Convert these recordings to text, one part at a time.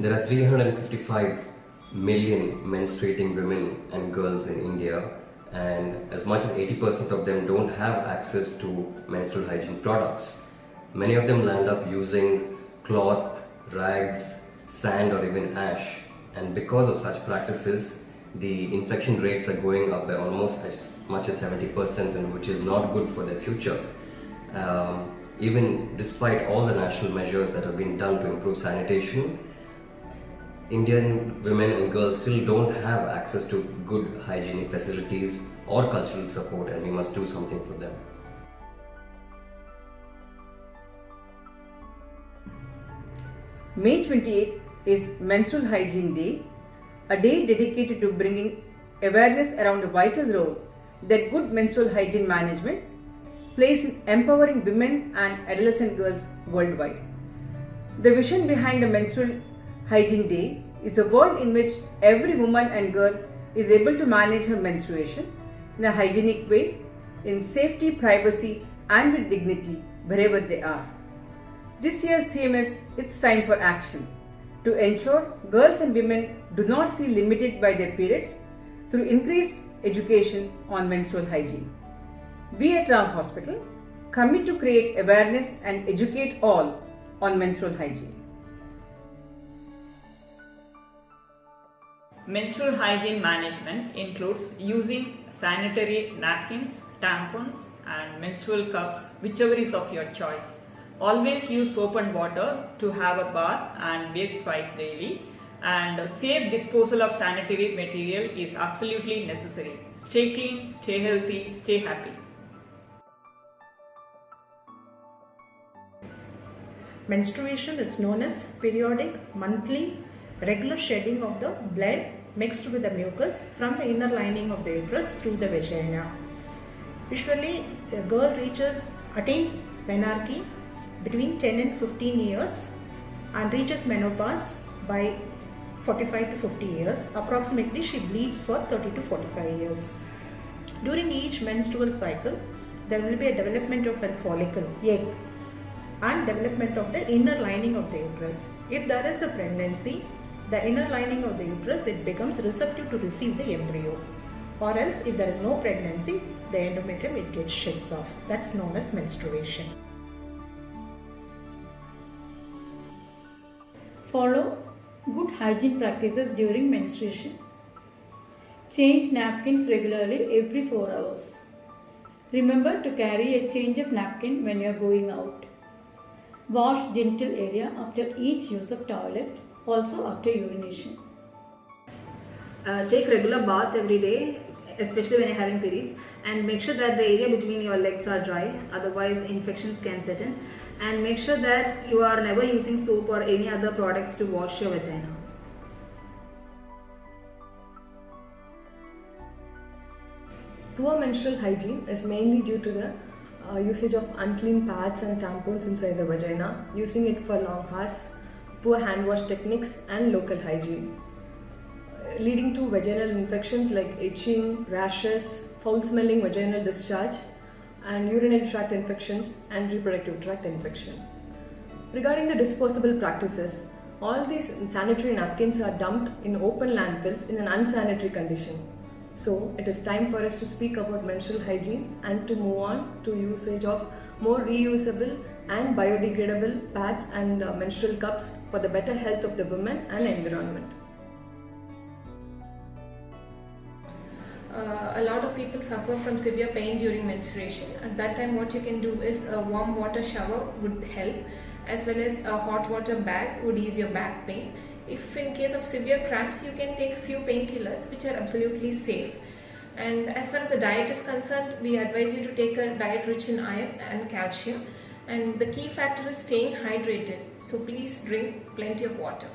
There are 355 million menstruating women and girls in India, and as much as 80% of them don't have access to menstrual hygiene products. Many of them land up using cloth, rags, sand, or even ash. And because of such practices, the infection rates are going up by almost as much as 70%, and which is not good for their future. Even despite all the national measures that have been done to improve sanitation, Indian women and girls still don't have access to good hygienic facilities or cultural support, and we must do something for them. May 28 is Menstrual Hygiene Day, a day dedicated to bringing awareness around the vital role that good menstrual hygiene management plays in empowering women and adolescent girls worldwide. The vision behind the Menstrual Hygiene Day is a world in which every woman and girl is able to manage her menstruation in a hygienic way, in safety, privacy, and with dignity wherever they are. This year's theme is It's Time for Action, to ensure girls and women do not feel limited by their periods through increased education on menstrual hygiene. We at Rao Hospital commit to create awareness and educate all on menstrual hygiene. Menstrual hygiene management includes using sanitary napkins, tampons, and menstrual cups, whichever is of your choice. Always use soap and water to have a bath and bathe twice daily. And safe disposal of sanitary material is absolutely necessary. Stay clean, stay healthy, stay happy. Menstruation is known as periodic, monthly, regular shedding of the blood mixed with the mucus from the inner lining of the uterus through the vagina. Usually, a girl attains menarche between 10 and 15 years and reaches menopause by 45 to 50 years. Approximately, she bleeds for 30 to 45 years. During each menstrual cycle, there will be a development of a follicle, egg, and development of the inner lining of the uterus. If there is a pregnancy, the inner lining of the uterus, it becomes receptive to receive the embryo. Or else, if there is no pregnancy, the endometrium, it gets sheds off. That's known as menstruation. Follow good hygiene practices during menstruation. Change napkins regularly every 4 hours. Remember to carry a change of napkin when you are going out. Wash genital area after each use of toilet, also after urination. Take regular bath every day, especially when you're having periods, and make sure that the area between your legs are dry, otherwise infections can set in. And make sure that you are never using soap or any other products to wash your vagina. Poor menstrual hygiene is mainly due to the usage of unclean pads and tampons inside the vagina, using it for long hours, poor hand wash techniques, and local hygiene, leading to vaginal infections like itching, rashes, foul smelling vaginal discharge, and urinary tract infections and reproductive tract infection. Regarding the disposable practices, all these sanitary napkins are dumped in open landfills in an unsanitary condition. So it is time for us to speak about menstrual hygiene and to move on to usage of more reusable and biodegradable pads and menstrual cups for the better health of the women and environment. A lot of people suffer from severe pain during menstruation. At that time, what you can do is a warm water shower would help, as well as a hot water bag would ease your back pain. If in case of severe cramps, you can take few painkillers which are absolutely safe. And as far as the diet is concerned, we advise you to take a diet rich in iron and calcium. And the key factor is staying hydrated. So please drink plenty of water.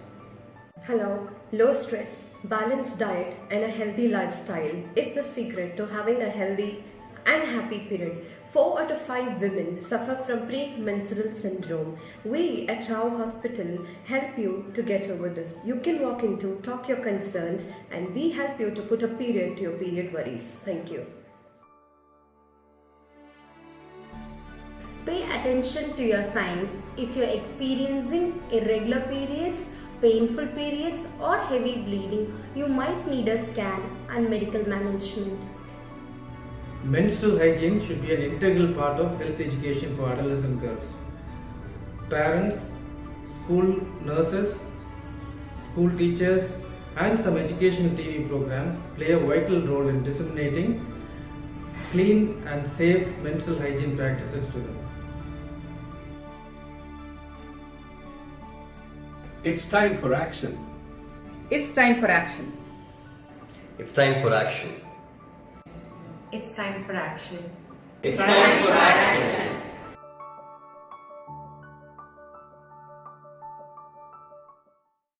Hello, low stress, balanced diet and a healthy lifestyle is the secret to having a healthy and happy period. 4 out of 5 women suffer from premenstrual syndrome. We at Rao Hospital help you to get over this. You can walk into, talk your concerns, and we help you to put a period to your period worries. Thank you. Pay attention to your signs. If you're experiencing irregular periods painful periods, or heavy bleeding, you might need a scan and medical management. Menstrual hygiene should be an integral part of health education for adolescent girls. Parents, school nurses, school teachers, and some educational TV programs play a vital role in disseminating clean and safe menstrual hygiene practices to them. It's time for action. It's time for action. It's time for action. It's time for action. It's time for action.